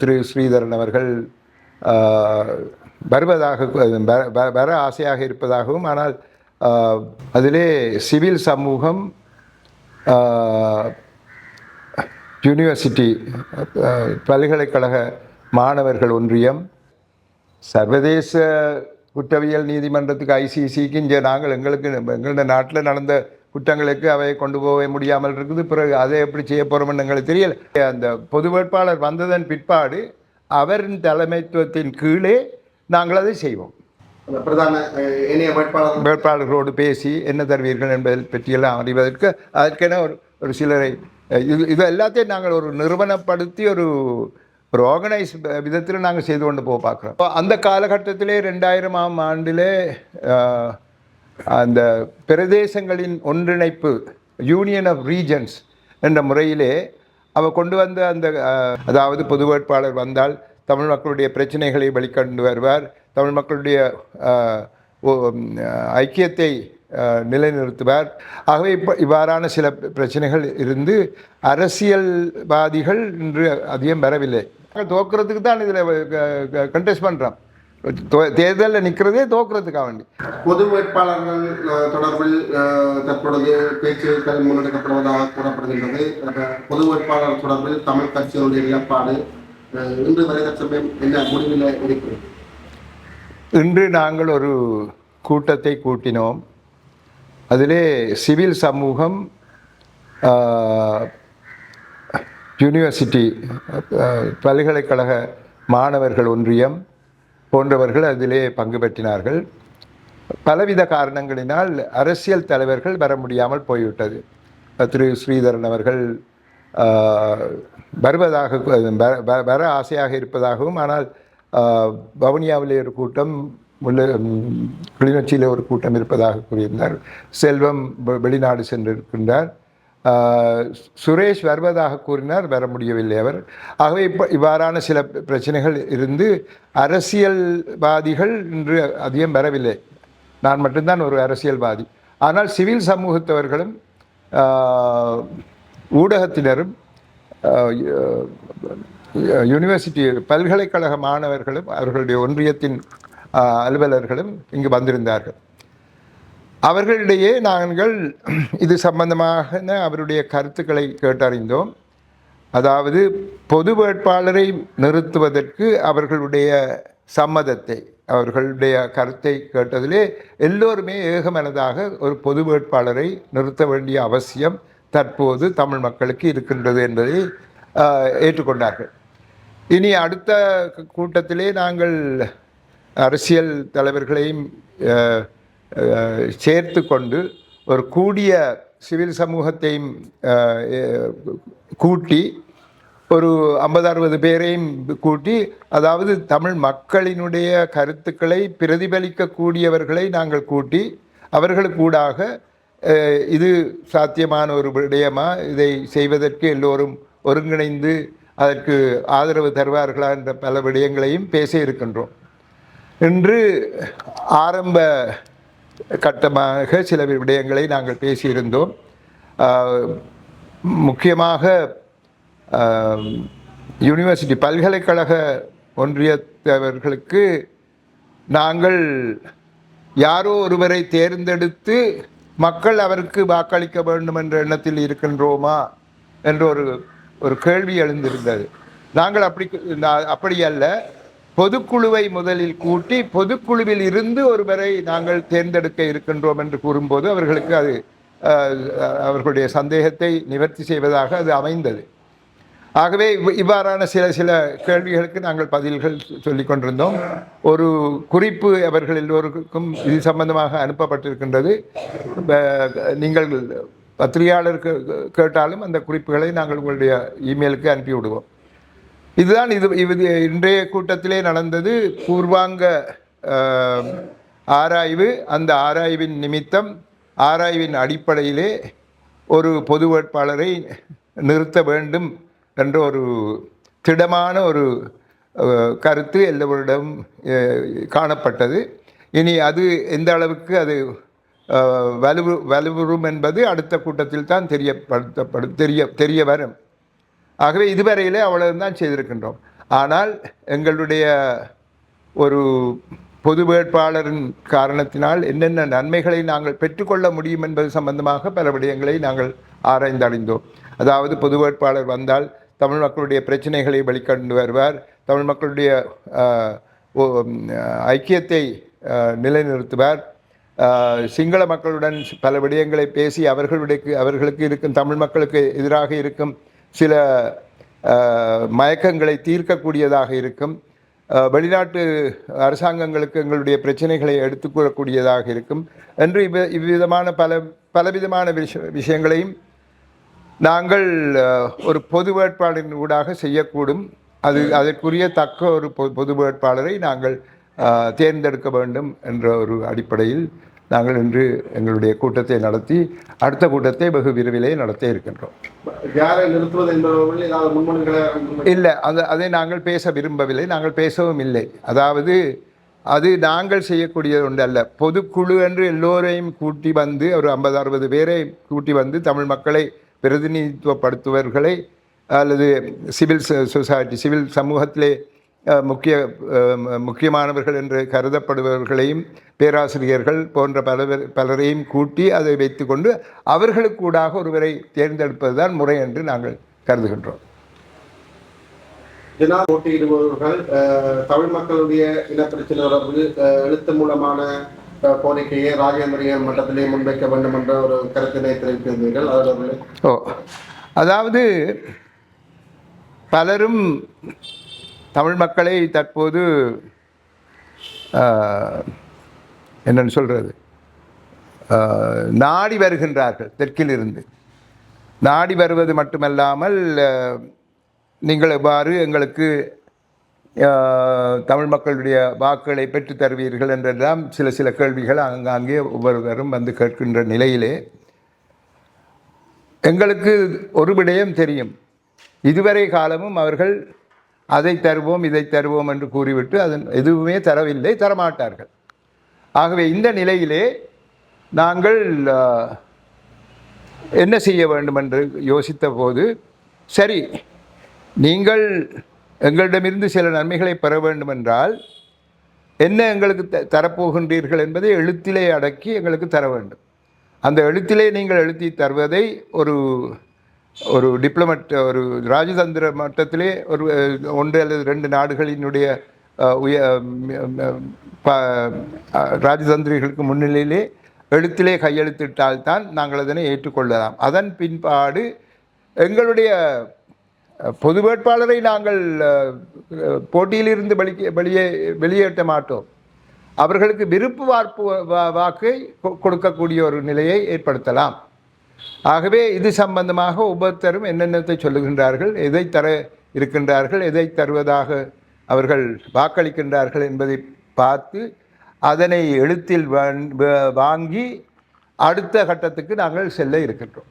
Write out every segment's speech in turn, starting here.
திரு ஸ்ரீதரன் அவர்கள் வருவதாக வர ஆசையாக இருப்பதாகவும், ஆனால் அதிலே சிவில் சமூகம், யூனிவர்சிட்டி, பல்கலைக்கழக மாணவர்கள் ஒன்றியம், சர்வதேச குற்றவியல் நீதிமன்றத்துக்கு ICCக்கு இங்கே நாங்கள் எங்களுடைய நாட்டில் நடந்த குற்றங்களுக்கு அவை கொண்டு போக முடியாமல் இருக்குது. பிறகு அதை எப்படி செய்ய போகிறோம்னு எங்களுக்கு தெரியல. அந்த பொது வேட்பாளர் வந்ததன் பிற்பாடு அவரின் தலைமைத்துவத்தின் கீழே நாங்கள் அதை செய்வோம். பிரதான வேட்பாளர்களோடு பேசி என்ன தருவீர்கள் என்பதை பற்றியெல்லாம் அறிவதற்கு அதற்கென ஒரு சிலரை இது எல்லாத்தையும் நாங்கள் ஒரு நிறுவனப்படுத்தி ஒரு ஆர்கனைஸ் விதத்தில் நாங்கள் செய்து கொண்டு போக பார்க்குறோம். அந்த காலகட்டத்திலே 2000ஆம் ஆண்டிலே அந்த பிரதேசங்களின் ஒன்றிணைப்பு, யூனியன் ஆஃப் ரீஜன்ஸ் என்ற முறையிலே அவர் கொண்டு வந்த அந்த அதாவது பொது வேட்பாளர் வந்தால் தமிழ் மக்களுடைய பிரச்சனைகளை வெளிக்கொண்டு வருவார், தமிழ் மக்களுடைய ஐக்கியத்தை நிலைநிறுத்துவார். ஆகவே இவ்வாறான சில பிரச்சனைகள் இருந்து அரசியல்வாதிகள் இன்று அதிகம் வரவில்லை. தோக்கிறதுக்கு தான் இதில் கண்டெஸ்ட் பண்ணுறோம். தேர்தலில் நிற்கிறதே தோக்கிறதுக்காக வேண்டி. பொது வேட்பாளர்கள் தொடர்பில் தற்பொழுது பேச்சுக்கள் முன்னெடுக்கப்படுவதாக கூறப்படுகின்றது. பொது வேட்பாளர் தொடர்பில் தமிழ் கட்சியினுடைய நிலப்பாடு இன்று வரை சமயம் என்ன முடிவில் இருக்கிறது? இன்று நாங்கள் ஒரு கூட்டத்தை கூட்டினோம். அதிலே சிவில் சமூகம், யூனிவர்சிட்டி, பல்கலைக்கழக மாணவர்கள் ஒன்றியம் போன்றவர்கள் அதிலே பங்கு பெற்றினார்கள். பலவித காரணங்களினால் அரசியல் தலைவர்கள் வர முடியாமல் போய்விட்டது. திரு ஸ்ரீதரன் அவர்கள் வருவதாக வர ஆசையாக இருப்பதாகவும், ஆனால் வவுனியாவிலே ஒரு கூட்டம், கிளிநொச்சியில் ஒரு கூட்டம் இருப்பதாக கூறியிருந்தார். செல்வம் வெளிநாடு சென்றிருக்கின்றார். சுரேஷ் வருவதாக கூறினார், வர முடியவில்லை அவர். ஆகவே இவ்வாறான சில பிரச்சனைகள் இருந்து அரசியல்வாதிகள் இன்று அதிகம் வரவில்லை. நான் மட்டும்தான் ஒரு அரசியல்வாதி. ஆனால் சிவில் சமூகத்தவர்களும் ஊடகத்தினரும் யூனிவர்சிட்டி பல்கலைக்கழக மாணவர்களும் அவர்களுடைய ஒன்றியத்தின் அலுவலர்களும் இங்கு வந்திருந்தார்கள். அவர்களிடையே நாங்கள் இது சம்பந்தமாக அவருடைய கருத்துக்களை கேட்டறிந்தோம். அதாவது பொது வேட்பாளரை நிறுத்துவதற்கு அவர்களுடைய சம்மதத்தை, அவர்களுடைய கருத்தை கேட்டதிலே எல்லோருமே ஏகமனதாக ஒரு பொது வேட்பாளரை நிறுத்த வேண்டிய அவசியம் தற்போது தமிழ் மக்களுக்கு இருக்கின்றது என்பதை ஏற்றுக்கொண்டார்கள். இனி அடுத்த கூட்டத்திலே நாங்கள் அரசியல் தலைவர்களையும் சேர்த்து கொண்டு ஒரு கூடிய சிவில் சமூகத்தையும் கூட்டி ஒரு 50-60 பேரையும் கூட்டி, அதாவது தமிழ் மக்களினுடைய கருத்துக்களை பிரதிபலிக்கக்கூடியவர்களை நாங்கள் கூட்டி அவர்களுக்கூடாக இது சாத்தியமான ஒரு விடயமா, இதை செய்வதற்கு எல்லோரும் ஒருங்கிணைந்து அதற்கு ஆதரவு தருவார்களா என்ற பல விடயங்களையும் பேச இருக்கின்றோம். இன்று ஆரம்ப கட்டமாக சில விடயங்களை நாங்கள் பேசியிருந்தோம். முக்கியமாக யூனிவர்சிட்டி பல்கலைக்கழக ஒன்றியத்தவர்களுக்கு நாங்கள் யாரோ ஒருவரை தேர்ந்தெடுத்து மக்கள் அவருக்கு வாக்களிக்க வேண்டும் என்ற எண்ணத்தில் இருக்கின்றோமா என்ற ஒரு கேள்வி எழுந்திருந்தது. நாங்கள் அப்படி அல்ல, பொதுக்குழுவை முதலில் கூட்டி பொதுக்குழுவில் இருந்து ஒருவரை நாங்கள் தேர்ந்தெடுக்க இருக்கின்றோம் என்று கூறும்போது அவர்களுக்கு அது அவர்களுடைய சந்தேகத்தை நிவர்த்தி செய்வதாக அது அமைந்தது. ஆகவே இவ்வாறான சில கேள்விகளுக்கு நாங்கள் பதில்கள் சொல்லிக் கொண்டிருந்தோம். ஒரு குறிப்பு அவர்கள் எல்லோருக்கும் இது சம்பந்தமாக அனுப்பப்பட்டிருக்கின்றது. நீங்கள் பத்திரிகையாளருக்கு கேட்டாலும் அந்த குறிப்புகளை நாங்கள் உங்களுடைய இமெயிலுக்கு அனுப்பிவிடுவோம். இதுதான் இது இன்றைய கூட்டத்திலே நடந்தது. பூர்வாங்க ஆராய்வு. அந்த ஆராய்வின் நிமித்தம், ஆராய்வின் அடிப்படையிலே ஒரு பொது வேட்பாளரை நிறுத்த வேண்டும் என்ற ஒரு திடமான ஒரு கருத்து எல்லோரிடம் காணப்பட்டது. இனி அது எந்த அளவுக்கு அது வலுவுறும் என்பது அடுத்த கூட்டத்தில் தான் தெரிய வரும். ஆகவே இதுவரையிலே அவ்வளவுதான் செய்திருக்கின்றோம். ஆனால் எங்களுடைய ஒரு பொது வேட்பாளரின் காரணத்தினால் என்னென்ன நன்மைகளை நாங்கள் பெற்றுக்கொள்ள முடியும் என்பது சம்பந்தமாக பல விடயங்களை நாங்கள் ஆராய்ந்தடைந்தோம். அதாவது பொது வேட்பாளர் வந்தால் தமிழ் மக்களுடைய பிரச்சனைகளை வெளிக்கொண்டு வருவார், தமிழ் மக்களுடைய ஐக்கியத்தை நிலைநிறுத்துவார், சிங்கள மக்களுடன் பல விடயங்களை பேசி அவர்களுக்கு இருக்கும் தமிழ் மக்களுக்கு எதிராக இருக்கும் சில மயக்கங்களை தீர்க்கக்கூடியதாக இருக்கும், வெளிநாட்டு அரசாங்கங்களுக்கு எங்களுடைய பிரச்சனைகளை எடுத்துக்கூறக்கூடியதாக இருக்கும் என்று இவ்விதமான பலவிதமான விஷயங்களையும் நாங்கள் ஒரு பொது வேட்பாளரின் ஊடாக செய்யக்கூடும். அதற்குரிய தக்க ஒரு பொது வேட்பாளரை நாங்கள் தேர்ந்தெடுக்க வேண்டும் என்ற ஒரு அடிப்படையில் நாங்கள் இன்று எங்களுடைய கூட்டத்தை நடத்தி அடுத்த கூட்டத்தை வெகு விரைவிலே நடத்த இருக்கின்றோம். யாரை நிறுத்துவது என்பவர்கள் ஏதாவது முன்மொழிகளை இல்லை, அதை நாங்கள் பேச விரும்பவில்லை, நாங்கள் பேசவும் இல்லை. அதாவது அது நாங்கள் செய்யக்கூடியது ஒன்று அல்ல. பொதுக்குழு என்று எல்லோரையும் கூட்டி வந்து ஒரு 50-60 பேரை கூட்டி வந்து தமிழ் மக்களை பிரதிநிதித்துவப்படுத்துவர்களை அல்லது சிவில் சொசைட்டி சிவில் சமூகத்திலே முக்கியமானவர்கள் என்று கருதப்படுபவர்களையும் பேராசிரியர்கள் போன்ற பலரையும் கூட்டி அதை வைத்துக்கொண்டு அவர்களுக்கூடாக ஒருவரை தேர்ந்தெடுப்பது தான் முறை என்று நாங்கள் கருதுகின்றோம். போட்டியிடுபவர்கள் தமிழ் மக்களுடைய இனப்பிரச்சனை தொடர்பில் எழுத்து மூலமான கோரிக்கையை ராஜேந்திரியன் மட்டத்திலே முன்வைக்க வேண்டும் என்ற ஒரு கருத்தினை தெரிவித்திருந்தீர்கள். அதாவது பலரும் தமிழ் மக்களை தற்போது என்னன்னு சொல்கிறது நாடி வருகின்றார்கள். தெற்கிலிருந்து நாடி வருவது மட்டுமல்லாமல் நீங்கள் எவ்வாறு எங்களுக்கு தமிழ் மக்களுடைய வாக்குகளை பெற்று தருவீர்கள் என்றெல்லாம் சில கேள்விகள் அங்காங்கே ஒவ்வொருவரும் வந்து கேட்கின்ற நிலையிலே எங்களுக்கு ஒரு விடயம் தெரியும். இதுவரை காலமும் அவர்கள் அதை தருவோம் இதை தருவோம் என்று கூறிவிட்டு அதன் எதுவுமே தரவில்லை, தரமாட்டார்கள். ஆகவே இந்த நிலையிலே நாங்கள் என்ன செய்ய வேண்டும் என்று யோசித்த போது, சரி நீங்கள் எங்களிடமிருந்து சில நன்மைகளை பெற வேண்டுமென்றால் என்ன எங்களுக்கு தரப்போகின்றீர்கள் என்பதை எழுத்திலே அடக்கி எங்களுக்கு தர வேண்டும். அந்த எழுத்திலே நீங்கள் எழுதி தருவதை ஒரு டிப்ளமேட் ஒரு ராஜதந்திர மட்டத்திலே ஒரு 1 அல்லது 2 நாடுகளினுடைய ராஜதந்திரிகளுக்கு முன்னிலையிலே எழுத்திலே கையெழுத்திட்டால்தான் நாங்கள் அதனை ஏற்றுக்கொள்ளலாம். அதன் பின்பாடு எங்களுடைய பொது வேட்பாளரை நாங்கள் போட்டியிலிருந்து வெளியேற்ற மாட்டோம். அவர்களுக்கு விருப்பு வாக்கை கொடுக்கக்கூடிய ஒரு நிலையை ஏற்படுத்தலாம். ஆகவே இது சம்பந்தமாக ஒவ்வொருத்தரும் என்னென்னத்தை சொல்லுகின்றார்கள், எதை தர இருக்கின்றார்கள், எதை தருவதாக அவர்கள் வாக்களிக்கின்றார்கள் என்பதை பார்த்து அதனை எழுத்தில் வாங்கி அடுத்த கட்டத்துக்கு நாங்கள் செல்ல இருக்கின்றோம்.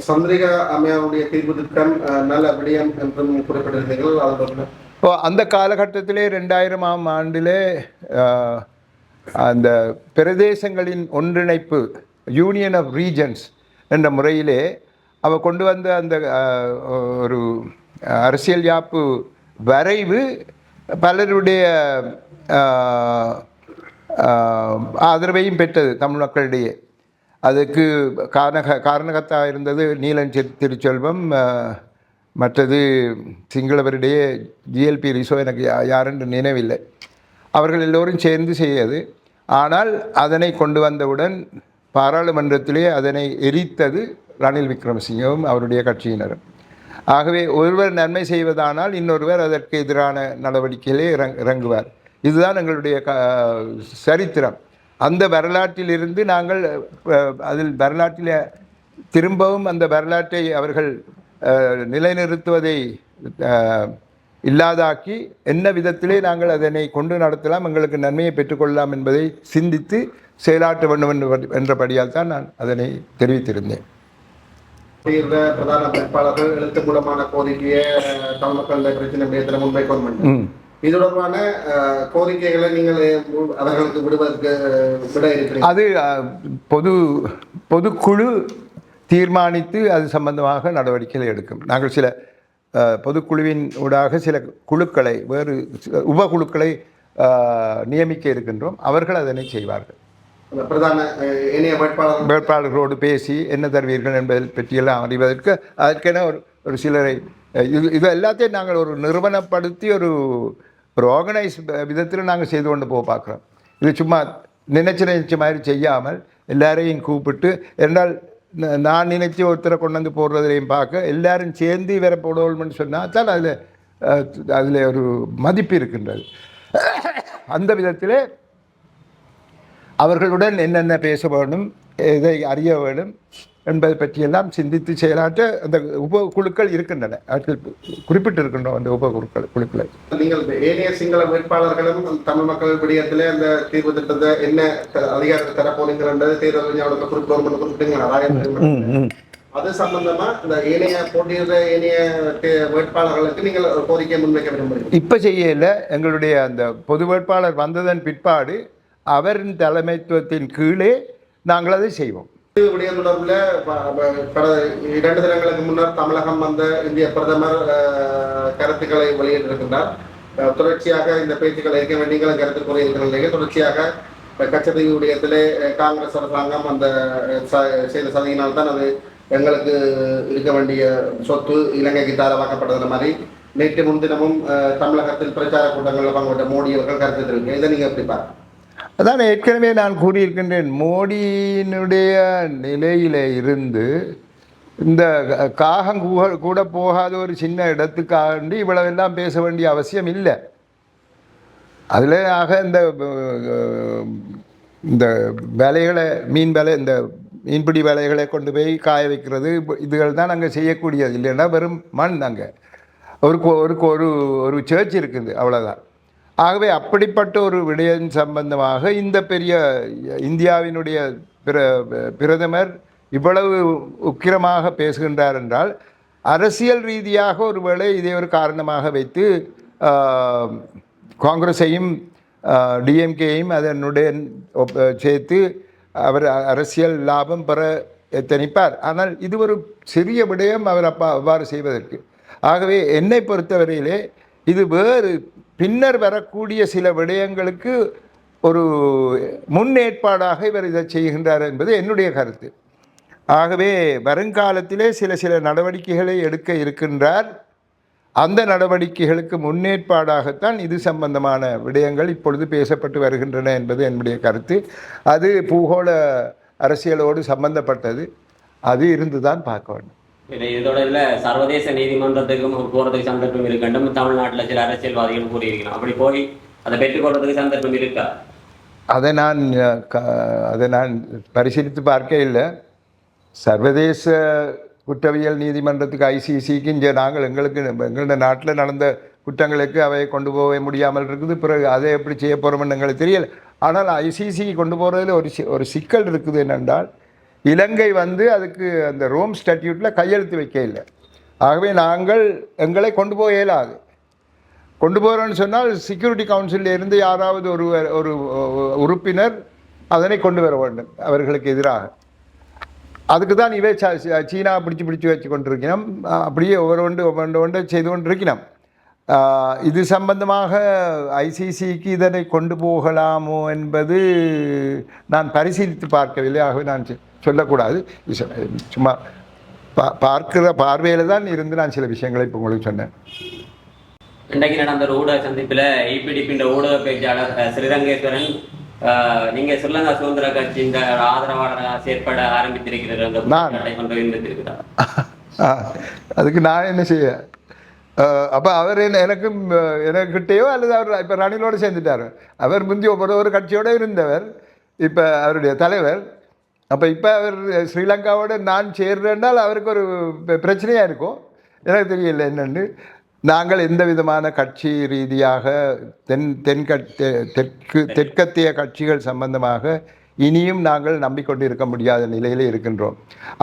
சந்திரிகா அம்மையாருடைய தீர்வு திட்டம் நல்ல விடயம் என்றும் குறிப்பிட்டிருந்தீர்கள். அந்த காலகட்டத்திலே 2000ஆம் ஆண்டிலே அந்த பிரதேசங்களின் ஒன்றிணைப்பு யூனியன் ஆஃப் ரீஜன்ஸ் என்ற முறையிலே அவர் கொண்டு வந்த அந்த ஒரு அரசியல் யாப்பு வரைவு பலருடைய ஆதரவையும் பெற்றது தமிழ் மக்களிடையே. அதுக்கு காரணகத்தாக இருந்தது நீலன் திருச்செல்வம், மற்றது சிங்களவரிடையே ஜிஎல்பி ரிசோ, எனக்கு யாரென்று நினைவில்லை. அவர்கள் எல்லோரும் சேர்ந்து செய்யது. ஆனால் அதனை கொண்டு வந்தவுடன் பாராளுமன்றத்திலே அதனை எரித்தது ரணில் விக்ரமசிங்கவும் அவருடைய கட்சியினரும். ஆகவே ஒருவர் நன்மை செய்வதானால் இன்னொருவர் அதற்கு எதிரான நடவடிக்கையிலே இறங்குவார். இதுதான் எங்களுடைய சரித்திரம். அந்த வரலாற்றிலிருந்து நாங்கள் வரலாற்றில் திரும்பவும் அந்த வரலாற்றை அவர்கள் நிலைநிறுத்துவதை இல்லாதாக்கி என்ன விதத்திலே நாங்கள் அதனை கொண்டு நடத்தலாம், எங்களுக்கு நன்மையை பெற்றுக்கொள்ளலாம் என்பதை சிந்தித்து செயலாற்ற வேண்டும் என்றபடியால் தான் நான் அதனை தெரிவித்திருந்தேன். பிரதான வேட்பாளர்கள் எழுத்து மூலமான கோரிக்கையை தமிழ் மக்கள் பிரச்சனை முன்வைக்க இது தொடர்பான கோரிக்கைகளை நீங்கள் அவர்களுக்கு விடுவதற்கு விட இருக்கிறீர்கள். அது பொதுக்குழு தீர்மானித்து அது சம்பந்தமாக நடவடிக்கைகளை எடுக்கும். நாங்கள் சில பொதுக்குழுவின் ஊடாக சில குழுக்களை வேறு உபகுழுக்களை நியமிக்க இருக்கின்றோம். அவர்கள் அதனை செய்வார்கள். அந்த பிரதான இணைய வேட்பாளர்களோடு பேசி என்ன தருவீர்கள் என்பதை பற்றியெல்லாம் அறிவதற்கு அதற்கென ஒரு சிலரை இது எல்லாத்தையும் நாங்கள் ஒரு நிறுவனப்படுத்தி ஒரு ஆர்கனைஸ் விதத்தில் நாங்கள் செய்து கொண்டு போக பார்க்குறோம். இது சும்மா நினைச்ச மாதிரி செய்யாமல் எல்லாரையும் கூப்பிட்டு, என்றால் நான் நினைச்சு ஒருத்தரை கொண்டு வந்து போடுறதுலையும் பார்க்க எல்லாரும் சேர்ந்து வேற போடுவோம்னு சொன்னால் தான் அதில் ஒரு மதிப்பு இருக்கின்றது. அந்த விதத்திலே அவர்களுடன் என்னென்ன பேச வேண்டும், எதை அறிய வேண்டும் என்பதை பற்றியெல்லாம் சிந்தித்து செயலாற்ற அந்த உபகுழுக்கள் இருக்கின்றன. அவர்கள் குறிப்பிட்டிருக்கின்றோம் அந்த குழுக்களை. நீங்கள் ஏனைய சிங்கள வேட்பாளர்களும் தமிழ் மக்கள் விடயத்திலே அந்த தீர்வு திட்டத்தை என்ன அதிகாரத்தை தரப்போனீங்கன்றது தேர்தல் ஞாபகத்தை குறிப்பிட்டு அது சம்பந்தமா இந்த ஏனைய போட்டியிடுற ஏனைய வேட்பாளர்களுக்கு நீங்கள் கோரிக்கை முன்வைக்க விரும்புகிறீங்க? இப்ப செய்யல. எங்களுடைய அந்த பொது வேட்பாளர் வந்ததன் பிற்பாடு அவரின் தலைமைத்துவத்தின் கீழே நாங்கள் அதை செய்வோம். விடயம் தொடர்பில் 2 தினங்களுக்கு முன்னர் தமிழகம் வந்த இந்திய பிரதமர் கருத்துக்களை வெளியிட்டிருக்கின்றார். தொடர்ச்சியாக இந்த பேச்சுக்கள் இருக்க வேண்டிய கருத்து கூறியிருக்கிற நிலையில் தொடர்ச்சியாக கச்சத்தீவு விடயத்திலே காங்கிரஸ் அரசாங்கம் அந்த செய்த சதியினால்தான் அது எங்களுக்கு இருக்க வேண்டிய சொத்து இலங்கைக்கு தாரவாக்கப்பட்டது மாதிரி நேற்று முன்தினமும் தமிழகத்தில் பிரச்சார கூட்டங்களில் பங்குபட்ட மோடி அவர்கள் கருத்து தெரிவிக்க. இதை நீங்கள் எப்படி பார்க்க? அதான் ஏற்கனவே நான் கூறியிருக்கின்றேன். மோடியினுடைய நிலையில இருந்து இந்த காகம் கூட போகாத ஒரு சின்ன இடத்துக்காண்டி இவ்வளவெல்லாம் பேச வேண்டிய அவசியம் இல்லை. அதில் ஆக இந்த வேலைகளை இந்த மீன்பிடி வேலைகளை கொண்டு போய் காய வைக்கிறது இதுகள் தான் நாங்கள் செய்யக்கூடியது. இல்லைன்னா வெறும் மண். அங்கே ஒரு சர்ச் இருக்குது, அவ்வளோதான். ஆகவே அப்படிப்பட்ட ஒரு விடயம் சம்பந்தமாக இந்த பெரிய இந்தியாவினுடைய பிரதமர் இவ்வளவு உக்கிரமாக பேசுகின்றார் என்றால் அரசியல் ரீதியாக ஒருவேளை இதை ஒரு காரணமாக வைத்து காங்கிரஸையும் டிஎம்கேயும் அதனுடைய சேர்த்து அவர் அரசியல் லாபம் பெற எத்தனிப்பார். ஆனால் இது ஒரு சிறிய விடயம் அவர் அவ்வாறு செய்வதற்கு. ஆகவே என்னை பொறுத்தவரையிலே இது வேறு பின்னர் வரக்கூடிய சில விடயங்களுக்கு ஒரு முன்னேற்பாடாக இவர் இதை செய்கின்றார் என்பது என்னுடைய கருத்து. ஆகவே வருங்காலத்திலே சில நடவடிக்கைகளை எடுக்க இருக்கின்றார். அந்த நடவடிக்கைகளுக்கு முன்னேற்பாடாகத்தான் இது சம்பந்தமான விடயங்கள் இப்பொழுது பேசப்பட்டு வருகின்றன என்பது என்னுடைய கருத்து. அது பூகோள அரசியலோடு சம்பந்தப்பட்டது. அது இருந்துதான் பார்க்க வேண்டும். இதோட சர்வதேச நீதிமன்றத்துக்கும் போறதுக்கு சந்தர்ப்பம் இருக்கட்டும். தமிழ்நாட்டில் சில அரசியல்வாதிகள் கூறியிருக்கணும். அப்படி போய் அதை பெற்றுக்கொள்றதுக்கு சந்தர்ப்பம் இருக்கா? அதை நான் பரிசீலித்து பார்க்க இல்லை. சர்வதேச குற்றவியல் நீதிமன்றத்துக்கு ஐசிசிக்கு இங்கே நாங்கள் எங்களுடைய நாட்டில் நடந்த குற்றங்களுக்கு அவையை கொண்டு போக முடியாமல் இருக்குது. பிறகு அதை எப்படி செய்ய போகிறோம்னு எங்களுக்கு தெரியல. ஆனால் ஐசிசி கொண்டு போகிறதுல ஒரு சிக்கல் இருக்குது. என்னென்றால் இலங்கை அதுக்கு அந்த ரோம் ஸ்டாட்யூட்டில் கையெழுத்து வைக்க இல்லை. ஆகவே நாங்கள் எங்களை கொண்டு போக இயலாது. கொண்டு போகிறோன்னு சொன்னால் செக்யூரிட்டி கவுன்சிலில் இருந்து யாராவது ஒரு உறுப்பினர் அதனை கொண்டு வர வேண்டும் அவர்களுக்கு எதிராக. அதுக்கு தான் இவை சீனா பிடிச்சு வச்சு கொண்டிருக்கணும். அப்படியே ஒவ்வொன்று செய்து கொண்டிருக்கணும். இது சம்பந்தமாக ஐசிசிக்கு இதனை கொண்டு போகலாமோ என்பது நான் பரிசீலித்து பார்க்கவில்லை. ஆகவே நான் சொல்லக்கூடாது. சும்மா பார்க்கிற பார்வையில் தான் இருந்து நான் சில விஷயங்களை இப்போ உங்களுக்கு சொன்னேன். இன்றைக்கு நடந்த ஒரு ஊடக சந்திப்பில் EPDP ஊடக பேச்சாளர் ஸ்ரீரங்கேஸ்வரன் நீங்க ஸ்ரீலங்கா சுதந்திர கட்சியின் ஆதரவாளராக செயற்பட ஆரம்பித்திருக்கிறார். அதுக்கு நான் என்ன செய்ய? அப்போ அவர் எனக்கிட்டேயோ அல்லது அவர் இப்போ ரணிலோடு சேர்ந்துட்டார். அவர் முந்தி ஒரு கட்சியோடு இருந்தவர், இப்போ அவருடைய தலைவர். அப்போ இப்போ அவர் ஸ்ரீலங்காவோடு நான் சேர்றேன்னால் அவருக்கு ஒரு பிரச்சனையாக இருக்கும். எனக்கு தெரியல என்னென்னு. நாங்கள் எந்த விதமான கட்சி ரீதியாக தெற்கத்திய கட்சிகள் சம்பந்தமாக இனியும் நாங்கள் நம்பிக்கொண்டிருக்க முடியாத நிலையில் இருக்கின்றோம்.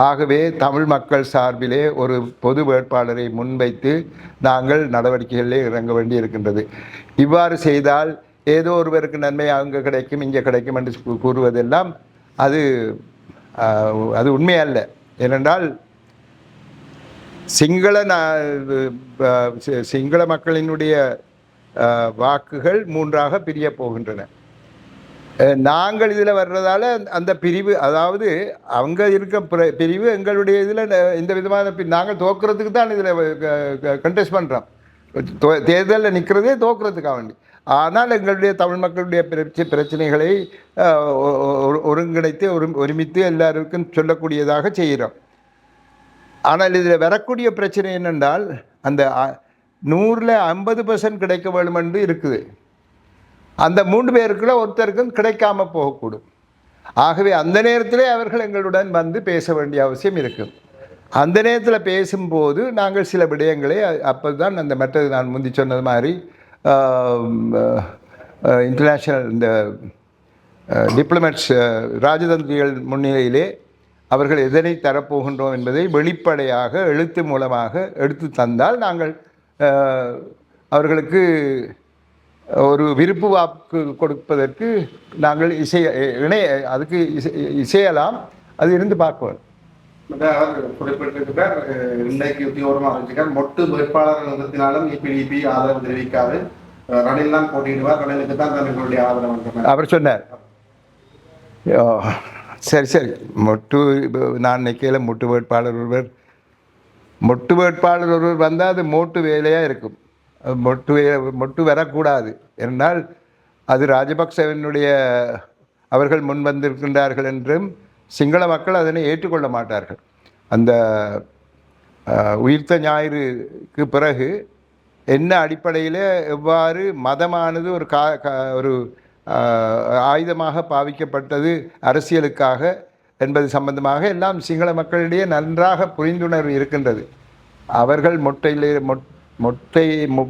ஆகவே தமிழ் மக்கள் சார்பிலே ஒரு பொது வேட்பாளரை முன்வைத்து நாங்கள் நடவடிக்கைகளிலே இறங்க வேண்டி இருக்கின்றது. இவ்வாறு செய்தால் ஏதோ ஒருவருக்கு நன்மை அங்கே கிடைக்கும் இங்கே கிடைக்கும் என்று கூறுவதெல்லாம் அது உண்மையல்ல. ஏனென்றால் சிங்கள மக்களினுடைய வாக்குகள் மூன்றாக பிரிய போகின்றன. நாங்கள் இதில் வர்றதால அந்த பிரிவு, அதாவது அவங்க இருக்க பிரிவு எங்களுடைய இதில் இந்த விதமான நாங்கள் தோக்குறதுக்கு தான் இதில் கண்டெஸ்ட் பண்ணுறோம். தேர்தலில் நிற்கிறதே தோக்குறதுக்காக வேண்டி. ஆனால் எங்களுடைய தமிழ் மக்களுடைய பிரச்சனைகளை ஒருங்கிணைத்து ஒருமித்து எல்லாருக்கும் சொல்லக்கூடியதாக செய்கிறோம். ஆனால் இதில் வரக்கூடிய பிரச்சனை என்னென்றால், அந்த 100ல் 50% கிடைக்க வேண்டும் என்று இருக்குது. அந்த 3 பேருக்குள்ள ஒருத்தருக்கும் கிடைக்காம போகக்கூடும். ஆகவே அந்த நேரத்திலே அவர்கள் எங்களுடன் வந்து பேச வேண்டிய அவசியம் இருக்குது. அந்த நேரத்தில் பேசும்போது நாங்கள் சில விடயங்களை அப்போ தான் அந்த மற்றது நான் முந்தி சொன்னது மாதிரி இன்டர்நேஷ்னல் இந்த டிப்ளமேட்ஸ் ராஜதந்திரிகள் முன்னிலையிலே அவர்கள் எதனை தரப்போகின்றோம் என்பதை வெளிப்படையாக எழுத்து மூலமாக எடுத்து தந்தால் நாங்கள் அவர்களுக்கு ஒரு விருப்பு வாக்கு கொடுப்பதற்கு நாங்கள் அதுக்கு இசையலாம். அது இருந்து பார்க்கணும். அவர் குறிப்பிட்டிருக்கிறார், இன்றைக்கு உத்தியோகமாக அறிவிச்சிருக்கார், மொட்டு வேட்பாளர் நிறுத்தினாலும் EPDP ஆதரவு தெரிவிக்காது, ரணில் தான் போட்டியிடுவார், ரணிலுக்கு தான் எங்களுடைய ஆதரவு அவர் சொன்னார். சரி நான் நினைக்கையில் மொட்டு வேட்பாளர் ஒருவர் வந்தால் அது மோட்டு வேலையாக இருக்கும். மொட்டு வரக்கூடாது என்றால் அது ராஜபக்சவினுடைய அவர்கள் முன் வந்திருக்கின்றார்கள் என்றும் சிங்கள மக்கள் அதனை ஏற்றுக்கொள்ள மாட்டார்கள். அந்த உயிர்த்த ஞாயிறுக்கு பிறகு என்ன அடிப்படையில் எவ்வாறு மதமானது ஒரு ஆயுதமாக பாவிக்கப்பட்டது அரசியலுக்காக என்பது சம்பந்தமாக எல்லாம் சிங்கள மக்களிடையே நன்றாக புரிந்துணர்வு இருக்கின்றது. அவர்கள்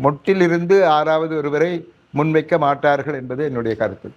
மொட்டிலிருந்து 6வது ஒருவரை முன்வைக்க மாட்டார்கள் என்பது என்னுடைய கருத்து.